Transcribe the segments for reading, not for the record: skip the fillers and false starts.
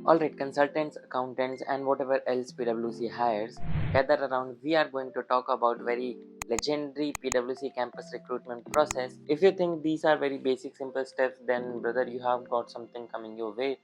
Alright, consultants, accountants, and whatever else PwC hires, gather around. We are going to talk about very legendary PwC campus recruitment process. If you think these are very basic, simple steps, then brother, you have got something coming your way.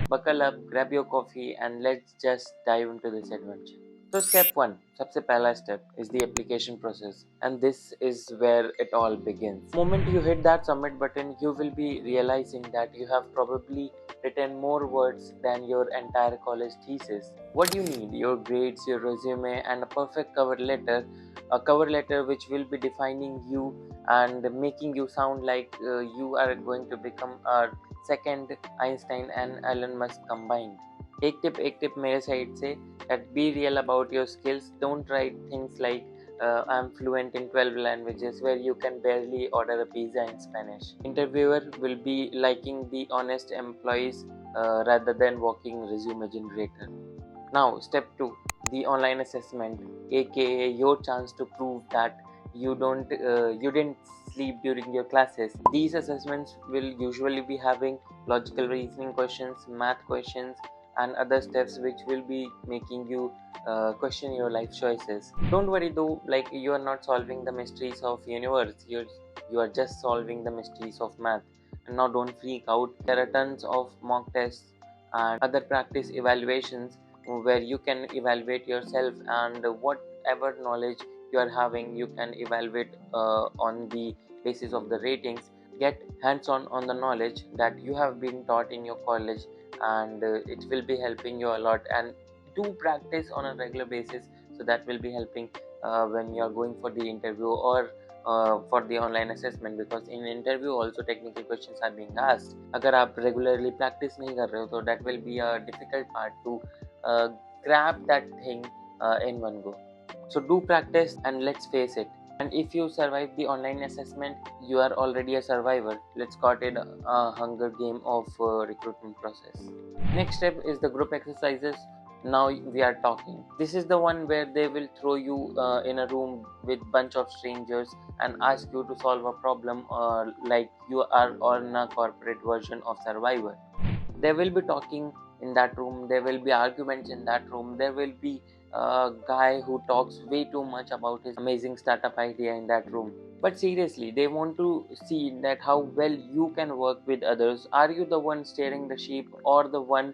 Buckle up, grab your coffee, and let's just dive into this adventure. So step 1, सबसे पहला step is the application process, and this is where it all begins. The moment you hit that submit button, you will be realizing that you have probably written more words than your entire college thesis. What do you need? Your grades, your resume, and a perfect cover letter. A cover letter which will be defining you and making you sound like you are going to become a second Einstein and Elon Musk combined. एक tip मेरे side से that be real about your skills. Don't write things like I'm fluent in 12 languages where you can barely order a pizza in Spanish. Interviewer will be liking the honest employees rather than walking resume generator. Now step 2, the online assessment, aka your chance to prove that you didn't sleep during your classes. These assessments will usually be having logical reasoning questions, math questions, and other steps which will be making you question your life choices. Don't worry though, like you are not solving the mysteries of universe, you are just solving the mysteries of math. And now don't freak out, there are tons of mock tests and other practice evaluations where you can evaluate yourself, and whatever knowledge you are having you can evaluate on the basis of the ratings. Get hands on the knowledge that you have been taught in your college, and it will be helping you a lot. And do practice on a regular basis, so that will be helping when you are going for the interview or for the online assessment, because in interview also technical questions are being asked. अगर आप regularly practice नहीं कर रहे हो तो that will be a difficult part to grab that thing in one go. So do practice, and let's face it, and if you survive the online assessment, you are already a survivor. Let's call it a hunger game of recruitment process. Next step is the group exercises. Now we are talking. This is the one where they will throw you in a room with bunch of strangers and ask you to solve a problem, like you are on a corporate version of Survivor. There will be talking in that room, there will be arguments in that room, there will be a guy who talks way too much about his amazing startup idea in that room. But seriously, they want to see that how well you can work with others. Are you the one steering the sheep, or the one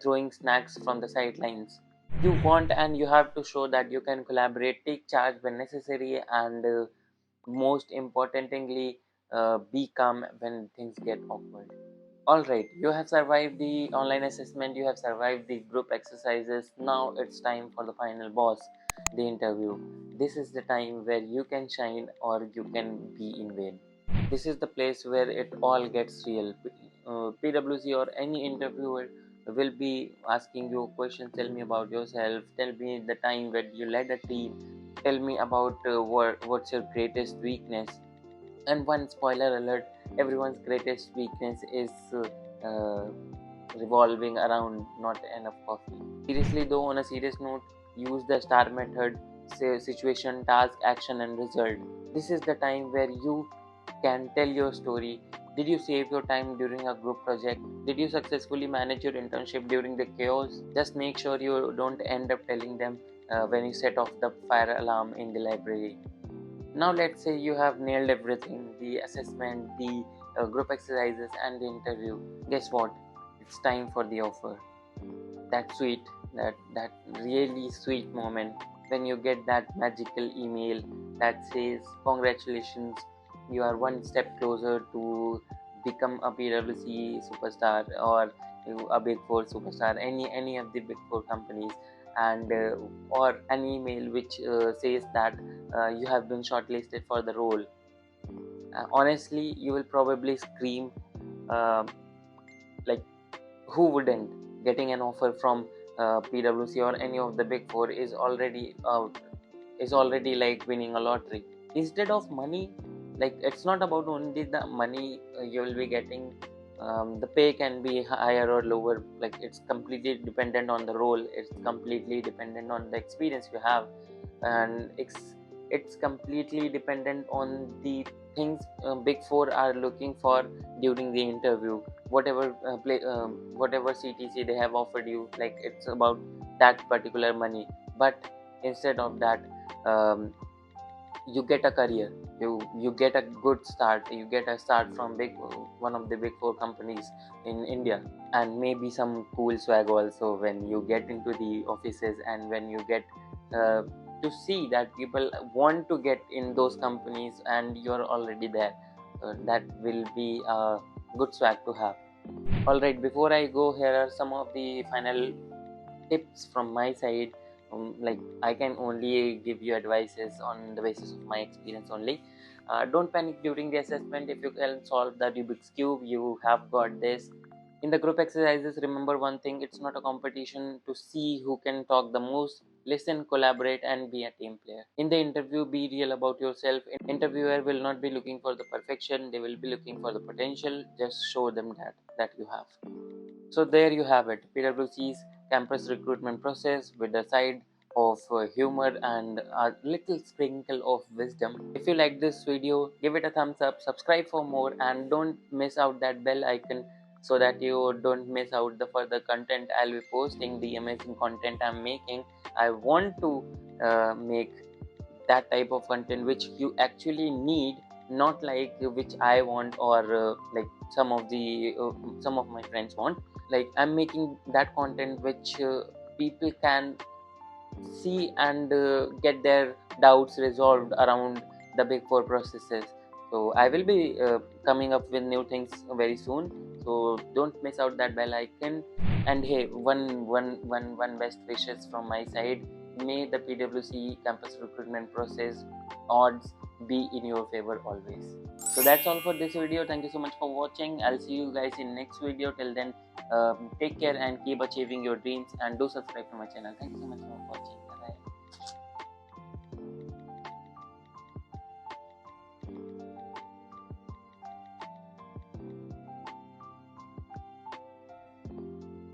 throwing snacks from the sidelines? You want, and you have to show that you can collaborate, take charge when necessary, and most importantly, be calm when things get awkward. Alright, you have survived the online assessment, you have survived the group exercises. Now it's time for the final boss, the interview. This is the time where you can shine or you can be in vain. This is the place where it all gets real. PwC or any interviewer will be asking you questions. Tell me about yourself, tell me the time when you led a team, tell me about what's your greatest weakness. And one spoiler alert, everyone's greatest weakness is revolving around not enough coffee. Seriously though, on a serious note, use the star method: say situation, task, action, and result. This is the time where you can tell your story. Did you save your time during a group project? Did you successfully manage your internship during the chaos? Just make sure you don't end up telling them when you set off the fire alarm in the library. Now let's say you have nailed everything: the assessment, the group exercises, and the interview. Guess what? It's time for the offer. That sweet, that really sweet moment when you get that magical email that says congratulations, you are one step closer to become a PwC superstar, or a Big Four superstar, any of the Big Four companies, and or an email which says that you have been shortlisted for the role. Honestly, you will probably scream, uh, like who wouldn't? Getting an offer from PwC or any of the Big Four is already like winning a lottery. Instead of money, like it's not about only the money you will be getting. The pay can be higher or lower, like it's completely dependent on the role, it's completely dependent on the experience you have, and it's completely dependent on the things big four are looking for during the interview. Whatever whatever CTC they have offered you, like it's about that particular money, but instead of that, you get a career, you get a good start, you get a start from big one of the big four companies in India, and maybe some cool swag also when you get into the offices, and when you get uh, to see that people want to get in those companies and you're already there. That will be a good swag to have. All right, before I go, here are some of the final tips from my side. Like, I can only give you advices on the basis of my experience only. Don't panic during the assessment. If you can solve the Rubik's cube, you have got this. In the group exercises, remember one thing: it's not a competition to see who can talk the most. Listen, collaborate, and be a team player. In the interview, be real about yourself. Interviewer will not be looking for the perfection, they will be looking for the potential. Just show them that you have. So there you have it, PwC's campus recruitment process with a side of humor and a little sprinkle of wisdom. If you like this video, give it a thumbs up, subscribe for more, and don't miss out that bell icon so that you don't miss out the further content I'll be posting, the amazing content I'm making. I want to make that type of content which you actually need, not like which I want, or like some of my friends want. Like, I'm making that content which people can see and get their doubts resolved around the big four processes. So I will be coming up with new things very soon, so don't miss out that bell icon. And hey, one best wishes from my side: may the PwC campus recruitment process odds be in your favor always. So that's all for this video. Thank you so much for watching. I'll see you guys in next video. Till then, take care and keep achieving your dreams, and do subscribe to my channel. Thank you so much.